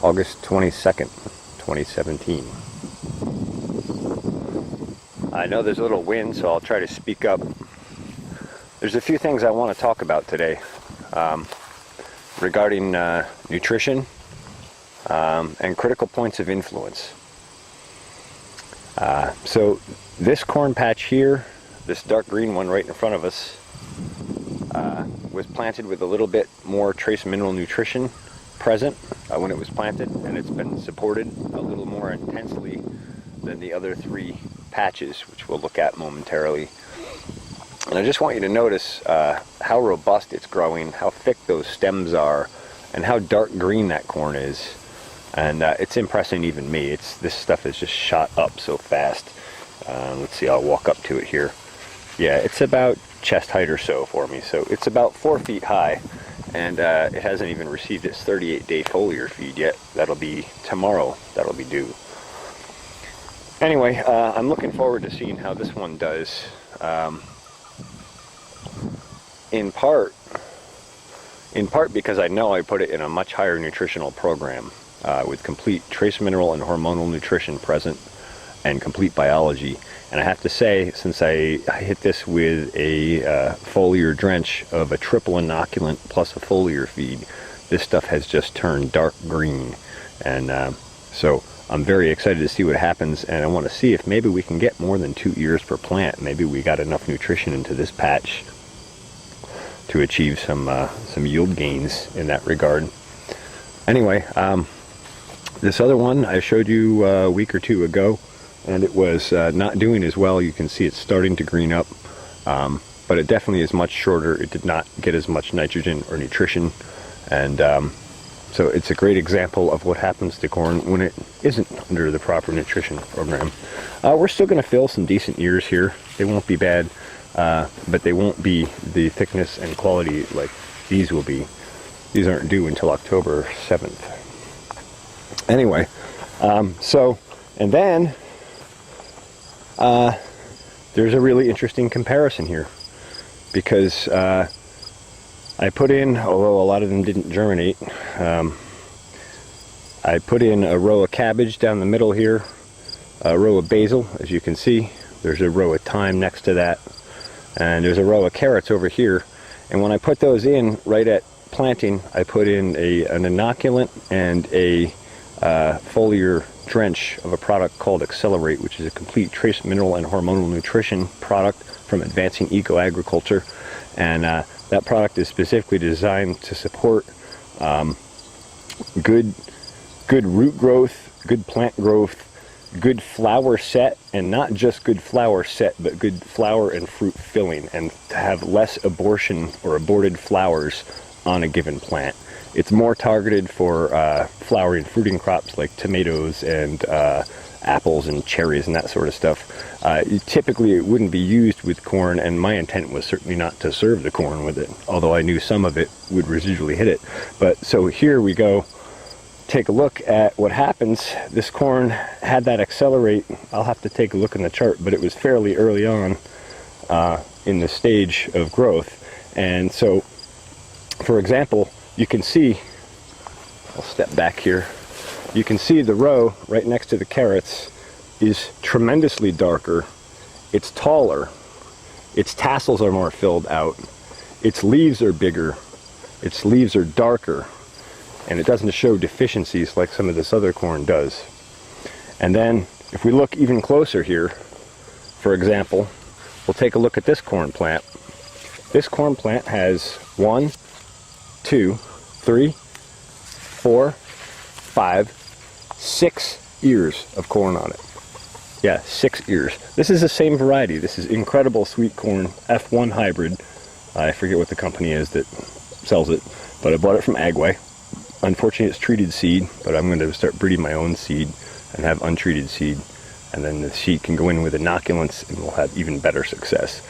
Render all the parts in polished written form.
August 22nd, 2017. I know there's a little wind, so I'll try to speak up. There's a few things I want to talk about today regarding nutrition and critical points of influence. So this corn patch here, this dark green one right in front of us, was planted with a little bit more trace mineral nutrition present when it was planted, and it's been supported a little more intensely than the other three patches, which we'll look at momentarily. And I just want you to notice how robust it's growing, how thick those stems are, and how dark green that corn is. And it's impressing even me. This stuff is just shot up so fast. Let's see, I'll walk up to it here. Yeah, it's about chest height or so for me. So it's about 4 feet high, and it hasn't even received its 38-day foliar feed yet. That'll be tomorrow, that'll be due. Anyway, I'm looking forward to seeing how this one does. In part because I know I put it in a much higher nutritional program with complete trace mineral and hormonal nutrition present and complete biology. And I have to say, since I hit this with a foliar drench of a triple inoculant plus a foliar feed, this stuff has just turned dark green. And so I'm very excited to see what happens, and I want to see if maybe we can get more than 2 ears per plant. Maybe we got enough nutrition into this patch to achieve some yield gains in that regard. Anyway, this other one I showed you a week or two ago, and it was not doing as well. You can see it's starting to green up, but it definitely is much shorter. It did not get as much nitrogen or nutrition, and so it's a great example of what happens to corn when it isn't under the proper nutrition program. We're still going to fill some decent ears here. They won't be bad, but they won't be the thickness and quality like these will be. These aren't due until October 7th. Anyway, and then there's a really interesting comparison here, because I put in, although a lot of them didn't germinate, I put in a row of cabbage down the middle here, a row of basil, as you can see. There's a row of thyme next to that, and there's a row of carrots over here. And when I put those in right at planting, I put in an inoculant and a foliar drench of a product called Accelerate, which is a complete trace mineral and hormonal nutrition product from Advancing Eco Agriculture. And that product is specifically designed to support good root growth, good plant growth, good flower set, and not just good flower set, but good flower and fruit filling, and to have less abortion or aborted flowers on a given plant. It's more targeted for flowering fruiting crops like tomatoes and apples and cherries and that sort of stuff. Typically it wouldn't be used with corn, and my intent was certainly not to serve the corn with it, although I knew some of it would residually hit it. But so here we go, take a look at what happens. This corn had that Accelerate. I'll have to take a look in the chart, but it was fairly early on in the stage of growth. And so, for example, you can see, I'll step back here, you can see the row right next to the carrots is tremendously darker. It's taller. Its tassels are more filled out. Its leaves are bigger. Its leaves are darker. And it doesn't show deficiencies like some of this other corn does. And then if we look even closer here, for example, we'll take a look at this corn plant. This corn plant has 1, 2, 3, 4, 5, 6 ears of corn on it. Yeah, 6 ears. This is the same variety. This is Incredible Sweet Corn F1 Hybrid. I forget what the company is that sells it, but I bought it from Agway. Unfortunately, it's treated seed, but I'm going to start breeding my own seed and have untreated seed, and then the seed can go in with inoculants and we'll have even better success.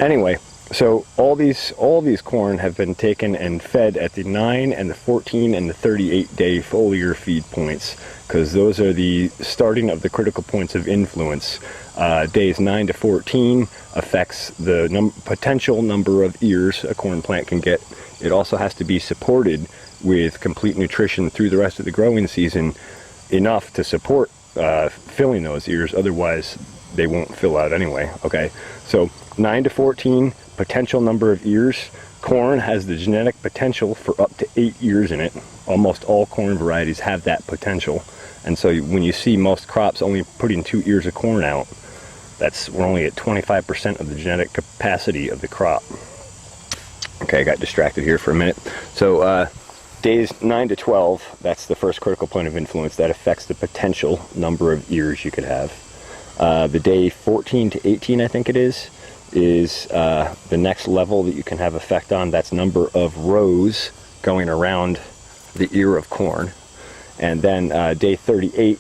Anyway, So all these corn have been taken and fed at the 9 and the 14 and the 38 day foliar feed points, because those are the starting of the critical points of influence. Days 9 to 14 affects the potential number of ears a corn plant can get. It also has to be supported with complete nutrition through the rest of the growing season, enough to support filling those ears. Otherwise they won't fill out anyway. Okay, so 9 to 14 potential number of ears. Corn has the genetic potential for up to 8 ears in it. Almost all corn varieties have that potential, and so when you see most crops only putting 2 ears of corn out, we're only at 25% of the genetic capacity of the crop. Okay, I got distracted here for a minute. So days 9 to 12, that's the first critical point of influence. That affects the potential number of ears you could have. The day 14 to 18, I think it is the next level that you can have effect on. That's number of rows going around the ear of corn. And then day 38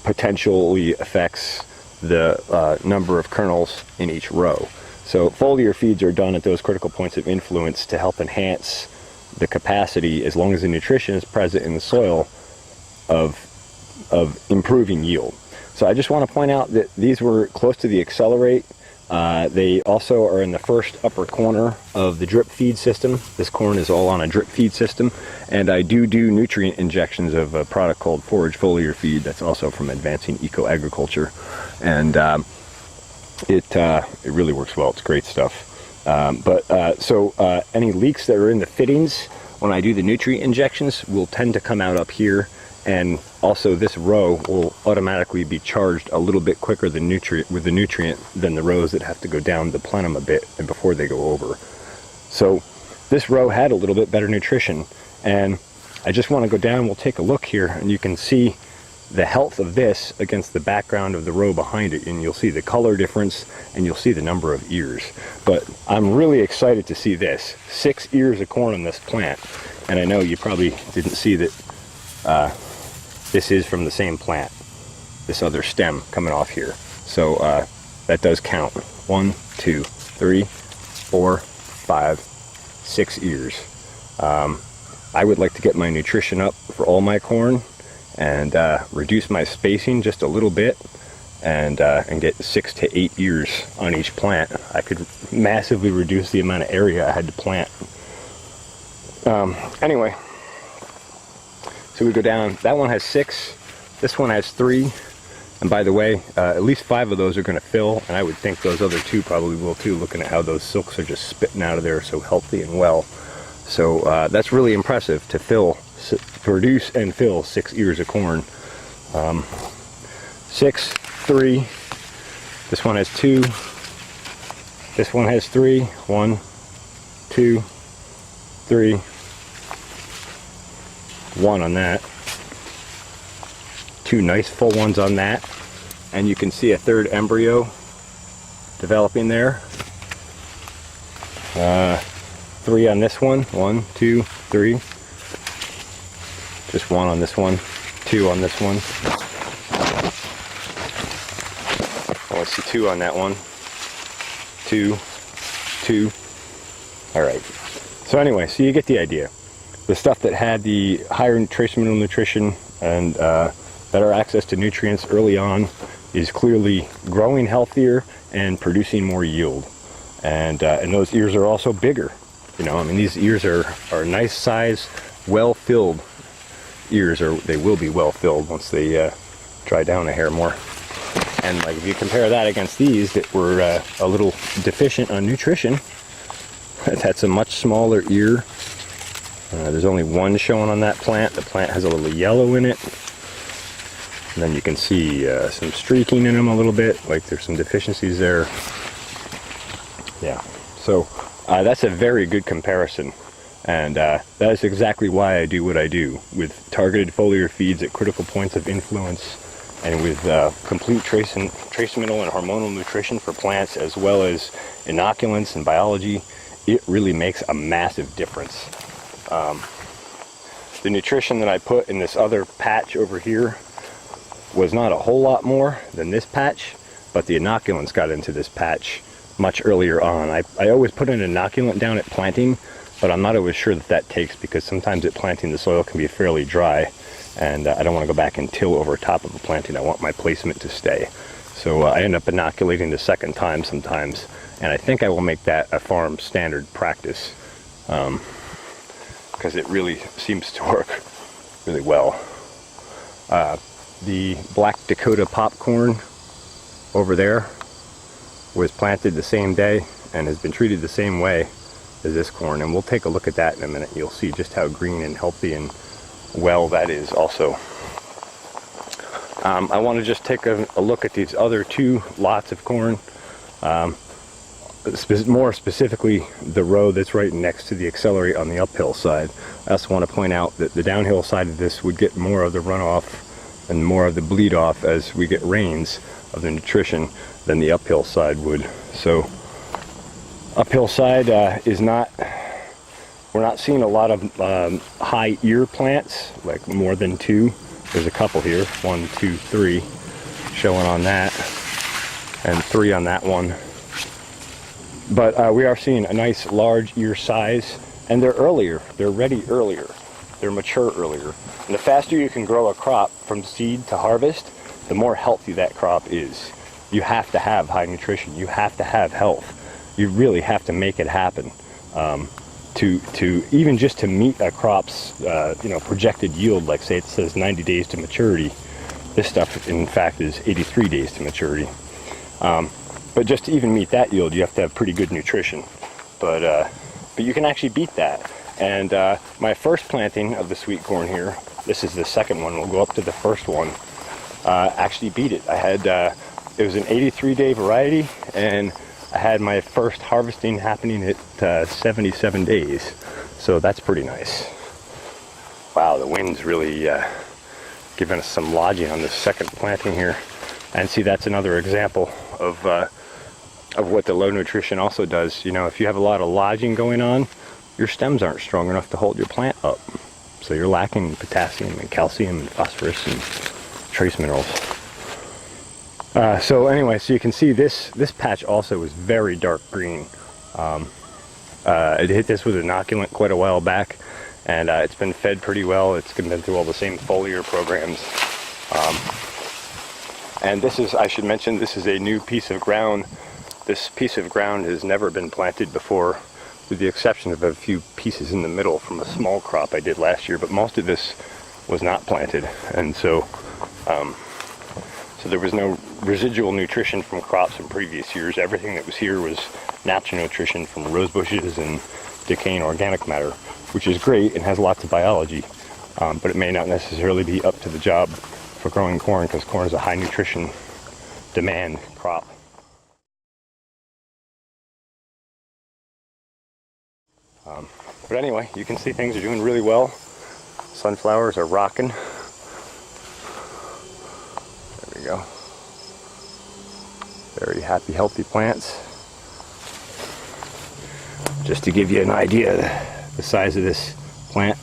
potentially affects the number of kernels in each row. So foliar feeds are done at those critical points of influence to help enhance the capacity, as long as the nutrition is present in the soil, of improving yield. So I just want to point out that these were close to the accelerate. They also are in the first upper corner of the drip feed system. This corn is all on a drip feed system, and I do nutrient injections of a product called forage foliar feed that's also from Advancing Eco Agriculture, and it really works well. It's great stuff. So any leaks that are in the fittings when I do the nutrient injections will tend to come out up here, and also this row will automatically be charged a little bit quicker than with the nutrient than the rows that have to go down the plenum a bit and before they go over. So this row had a little bit better nutrition, and I just want to go down. We'll take a look here, and you can see the health of this against the background of the row behind it, and you'll see the color difference and you'll see the number of ears. But I'm really excited to see this 6 ears of corn on this plant, and I know you probably didn't see that this is from the same plant, this other stem coming off here. So that does count. 1, 2, 3, 4, 5, 6 ears. I would like to get my nutrition up for all my corn and reduce my spacing just a little bit, and get 6 to 8 ears on each plant. I could massively reduce the amount of area I had to plant. Anyway, so we go down. That one has 6. This one has 3. And by the way, at least 5 of those are going to fill, and I would think those other 2 probably will too, looking at how those silks are just spitting out of there so healthy and well. So that's really impressive to produce and fill 6 ears of corn. 6, 3. This one has 2. This one has 3. 1, 2, 3. 1 on that. 2 nice full ones on that. And you can see a 3rd embryo developing there. 3 on this one. 1, 2, 3. Just 1 on this one. 2 on this one. Oh, I see 2 on that one. 2, 2. Alright. So anyway, so you get the idea. The stuff that had the higher trace mineral nutrition and better access to nutrients early on is clearly growing healthier and producing more yield. And those ears are also bigger. You know, I mean, these ears are nice size, well filled ears, or they will be well filled once they dry down a hair more. And like if you compare that against these that were a little deficient on nutrition, that's a much smaller ear. There's only 1 showing on that plant. The plant has a little yellow in it. And then you can see some streaking in them a little bit, like there's some deficiencies there. Yeah, so that's a very good comparison. And that is exactly why I do what I do, with targeted foliar feeds at critical points of influence, and with complete trace mineral and hormonal nutrition for plants, as well as inoculants and biology. It really makes a massive difference. The nutrition that I put in this other patch over here was not a whole lot more than this patch, but the inoculants got into this patch much earlier on. I always put an inoculant down at planting, but I'm not always sure that takes, because sometimes at planting the soil can be fairly dry, and I don't want to go back and till over top of a planting. I want my placement to stay. So I end up inoculating the second time sometimes, and I think I will make that a farm standard practice, because it really seems to work really well. The Black Dakota popcorn over there was planted the same day and has been treated the same way as this corn, and we'll take a look at that in a minute. You'll see just how green and healthy and well that is also. I want to just take a look at these other two lots of corn, more specifically the row that's right next to the accelerate on the uphill side. I also want to point out that the downhill side of this would get more of the runoff and more of the bleed off as we get rains of the nutrition than the uphill side would. So uphill side is not, we're not seeing a lot of high ear plants, like more than two. There's a couple here, 1, 2, 3 showing on that, and 3 on that one. But we are seeing a nice large ear size, and they're earlier. They're ready earlier. They're mature earlier. And the faster you can grow a crop from seed to harvest, the more healthy that crop is. You have to have high nutrition. You have to have health. You really have to make it happen to even just to meet a crop's projected yield. Like, say it says 90 days to maturity. This stuff, in fact, is 83 days to maturity. But just to even meet that yield, you have to have pretty good nutrition. But you can actually beat that. And my first planting of the sweet corn here, this is the second one, we'll go up to the first one, actually beat it. I had, it was an 83-day variety, and I had my first harvesting happening at 77 days. So that's pretty nice. Wow, the wind's really giving us some lodging on this second planting here. And see, that's another example of what the low nutrition also does. You know, if you have a lot of lodging going on, your stems aren't strong enough to hold your plant up. So you're lacking potassium and calcium and phosphorus and trace minerals. So anyway, so you can see this patch also is very dark green. I hit this with inoculant quite a while back, and it's been fed pretty well. It's been through all the same foliar programs. And this is, I should mention, this is a new piece of ground. This piece of ground has never been planted before, with the exception of a few pieces in the middle from a small crop I did last year, but most of this was not planted. And so there was no residual nutrition from crops from previous years. Everything that was here was natural nutrition from rose bushes and decaying organic matter, which is great and has lots of biology, but it may not necessarily be up to the job for growing corn, because corn is a high nutrition demand crop. But anyway, you can see things are doing really well. Sunflowers are rocking. There we go. Very happy, healthy plants. Just to give you an idea the size of this plant,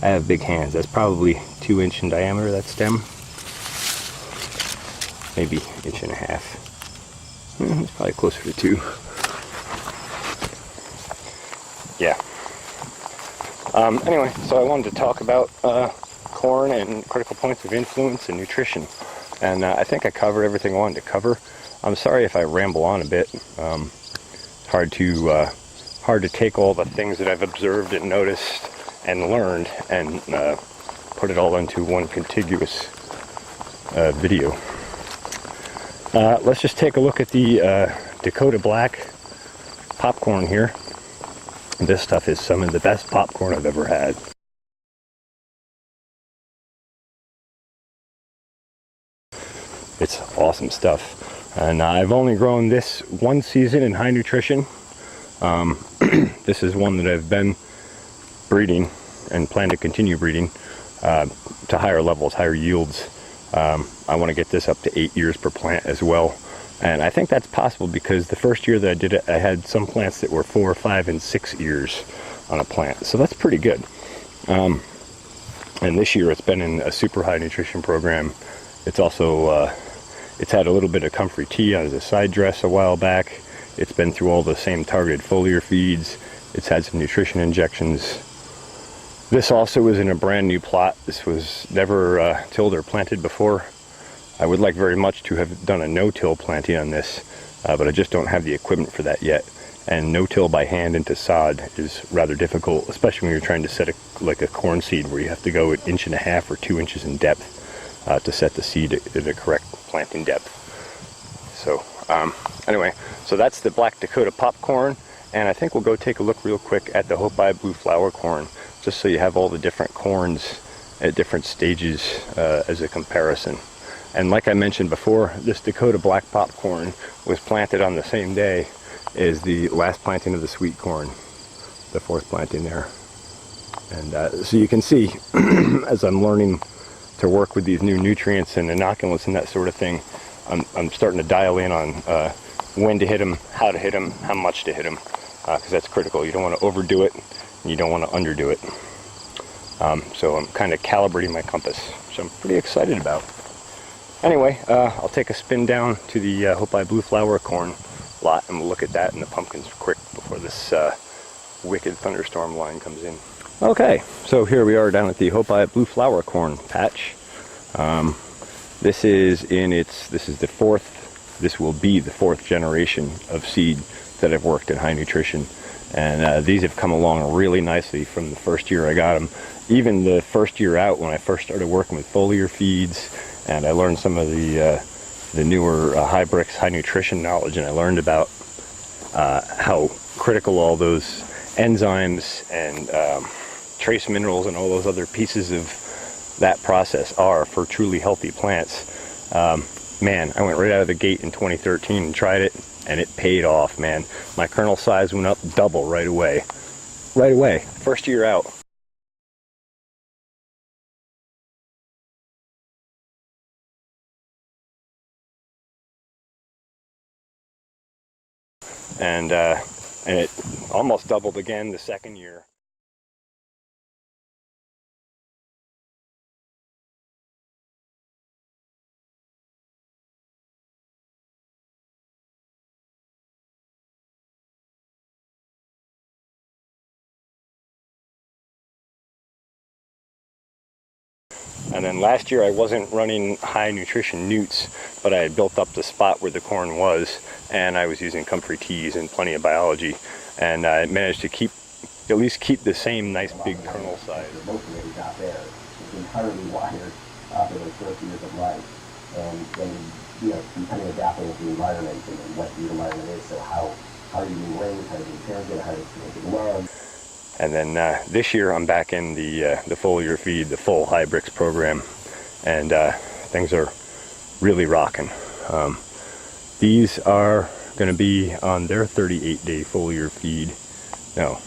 I have big hands. That's probably 2 inch in diameter, that stem. Maybe 1.5 inches. It's probably closer to 2. Yeah. Anyway, so I wanted to talk about corn and critical points of influence and nutrition. And I think I covered everything I wanted to cover. I'm sorry if I ramble on a bit. It's hard to take all the things that I've observed and noticed and learned and put it all into one contiguous video. Let's just take a look at the Dakota Black popcorn here. This stuff is some of the best popcorn I've ever had. It's awesome stuff. And I've only grown this one season in high nutrition. This is one that I've been breeding and plan to continue breeding to higher levels, higher yields. I want to get this up to 8 years per plant as well. And I think that's possible because the first year that I did it, I had some plants that were 4, 5, and 6 years on a plant. So that's pretty good. And this year it's been in a super high nutrition program. It's also, it's had a little bit of comfrey tea as a side dress a while back. It's been through all the same targeted foliar feeds. It's had some nutrition injections. This also is in a brand new plot. This was never tilled or planted before. I would like very much to have done a no-till planting on this, but I just don't have the equipment for that yet. And no-till by hand into sod is rather difficult, especially when you're trying to set like a corn seed where you have to go an 1.5 inches or 2 inches in depth to set the seed at the correct planting depth. So anyway, so that's the Black Dakota popcorn, and I think we'll go take a look real quick at the Hopi blue flower corn, just so you have all the different corns at different stages as a comparison. And like I mentioned before, this Dakota black popcorn was planted on the same day as the last planting of the sweet corn, the 4th planting there. And so you can see, as I'm learning to work with these new nutrients and inoculants and that sort of thing, I'm starting to dial in on when to hit them, how to hit them, how much to hit them, because that's critical. You don't want to overdo it, and you don't want to underdo it. So I'm kind of calibrating my compass, which I'm pretty excited about. Anyway, I'll take a spin down to the Hopi blue flower corn lot, and we'll look at that and the pumpkins quick before this wicked thunderstorm line comes in. Okay, so here we are down at the Hopi blue flower corn patch. This is the 4th, this will be the 4th generation of seed that I've worked in high nutrition. And these have come along really nicely from the first year I got them. Even the first year out, when I first started working with foliar feeds, and I learned some of the newer Hybrix high nutrition knowledge, and I learned about how critical all those enzymes and trace minerals and all those other pieces of that process are for truly healthy plants. Man, I went right out of the gate in 2013 and tried it, and it paid off, man. My kernel size went up double right away. Right away, first year out. And it almost doubled again the second year. And then last year I wasn't running high nutrition newts, but I had built up the spot where the corn was, and I was using comfrey teas and plenty of biology, and I managed to at least keep the same nice big kernel size. The local that we got there is entirely wired for those first years of life, and then you kind of adapting with the environment and what the environment is. So how do you do rain, how do you do transit, how do you do love. And then this year I'm back in the foliar feed, the full Hybrix program, and things are really rocking. These are going to be on their 38-day foliar feed. No,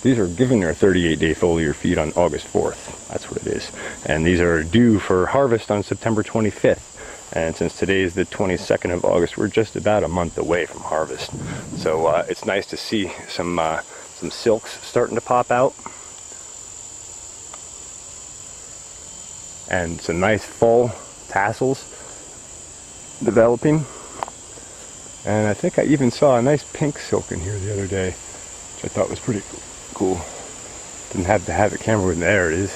these are given their 38-day foliar feed on August 4th. That's what it is. And these are due for harvest on September 25th. And since today is the 22nd of August, we're just about a month away from harvest. So it's nice to see some silks starting to pop out, and some nice full tassels developing. And I think I even saw a nice pink silk in here the other day, which I thought was pretty cool. Didn't have to have the camera with me. There it is.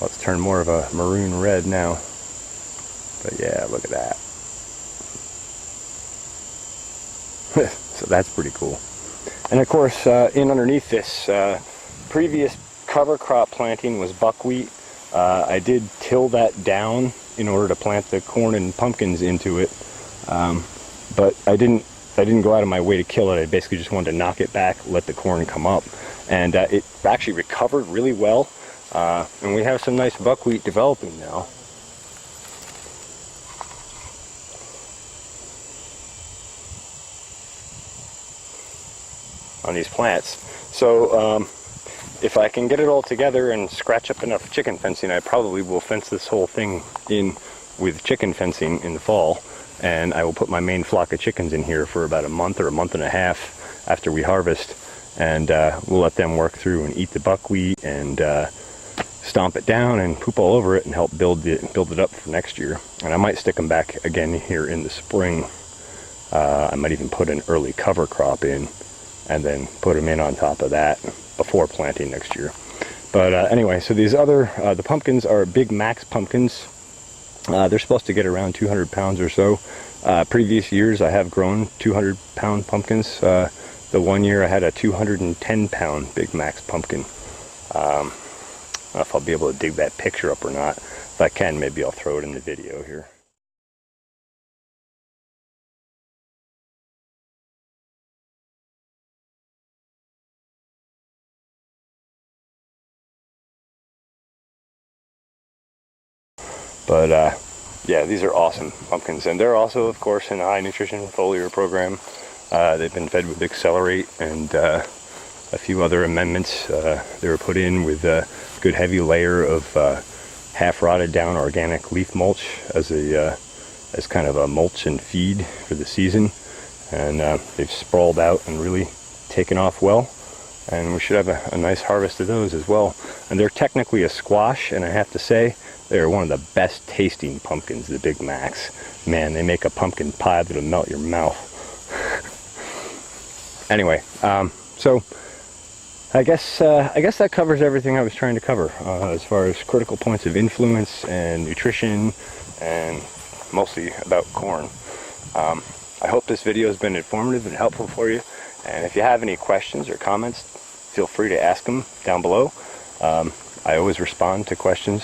Well, it's turned more of a maroon red now, but yeah, look at that. So that's pretty cool. And of course, in underneath this, previous cover crop planting was buckwheat. I did till that down in order to plant the corn and pumpkins into it, but I didn't go out of my way to kill it. I basically just wanted to knock it back, let the corn come up, and it actually recovered really well. And we have some nice buckwheat developing now. On these plants. So if I can get it all together and scratch up enough chicken fencing, I probably will fence this whole thing in with chicken fencing in the fall, and I will put my main flock of chickens in here for about a month or a month and a half after we harvest, and we'll let them work through and eat the buckwheat and stomp it down and poop all over it and help build it up for next year. And I might stick them back again here in the spring I might even put an early cover crop in and then put them in on top of that before planting next year. But anyway, so these other, the pumpkins are Big Max pumpkins. They're supposed to get around 200 pounds or so. Previous years I have grown 200 pound pumpkins. The one year I had a 210 pound Big Max pumpkin. I don't know if I'll be able to dig that picture up or not. If I can, maybe I'll throw it in the video here. But yeah, these are awesome pumpkins, and they're also, of course, in a high nutrition foliar program. They've been fed with Accelerate and a few other amendments. They were put in with a good heavy layer of half rotted down organic leaf mulch as kind of a mulch and feed for the season, and they've sprawled out and really taken off well. And we should have a nice harvest of those as well. And they're technically a squash, and I have to say, they're one of the best tasting pumpkins, the Big Macs. Man, they make a pumpkin pie that'll melt your mouth. Anyway, so I guess that covers everything I was trying to cover as far as critical points of influence and nutrition, and mostly about corn. I hope this video has been informative and helpful for you. And if you have any questions or comments, feel free to ask them down below. I always respond to questions,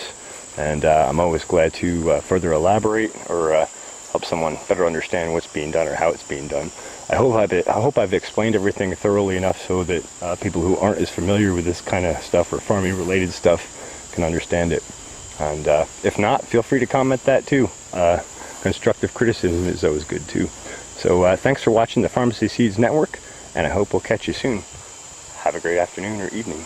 and I'm always glad to further elaborate or help someone better understand what's being done or how it's being done. I hope I've explained everything thoroughly enough so that people who aren't as familiar with this kind of stuff or farming related stuff can understand it. And if not, feel free to comment that too. Constructive criticism is always good too. So thanks for watching the Farmacy Seeds Network, and I hope we'll catch you soon. Have a great afternoon or evening.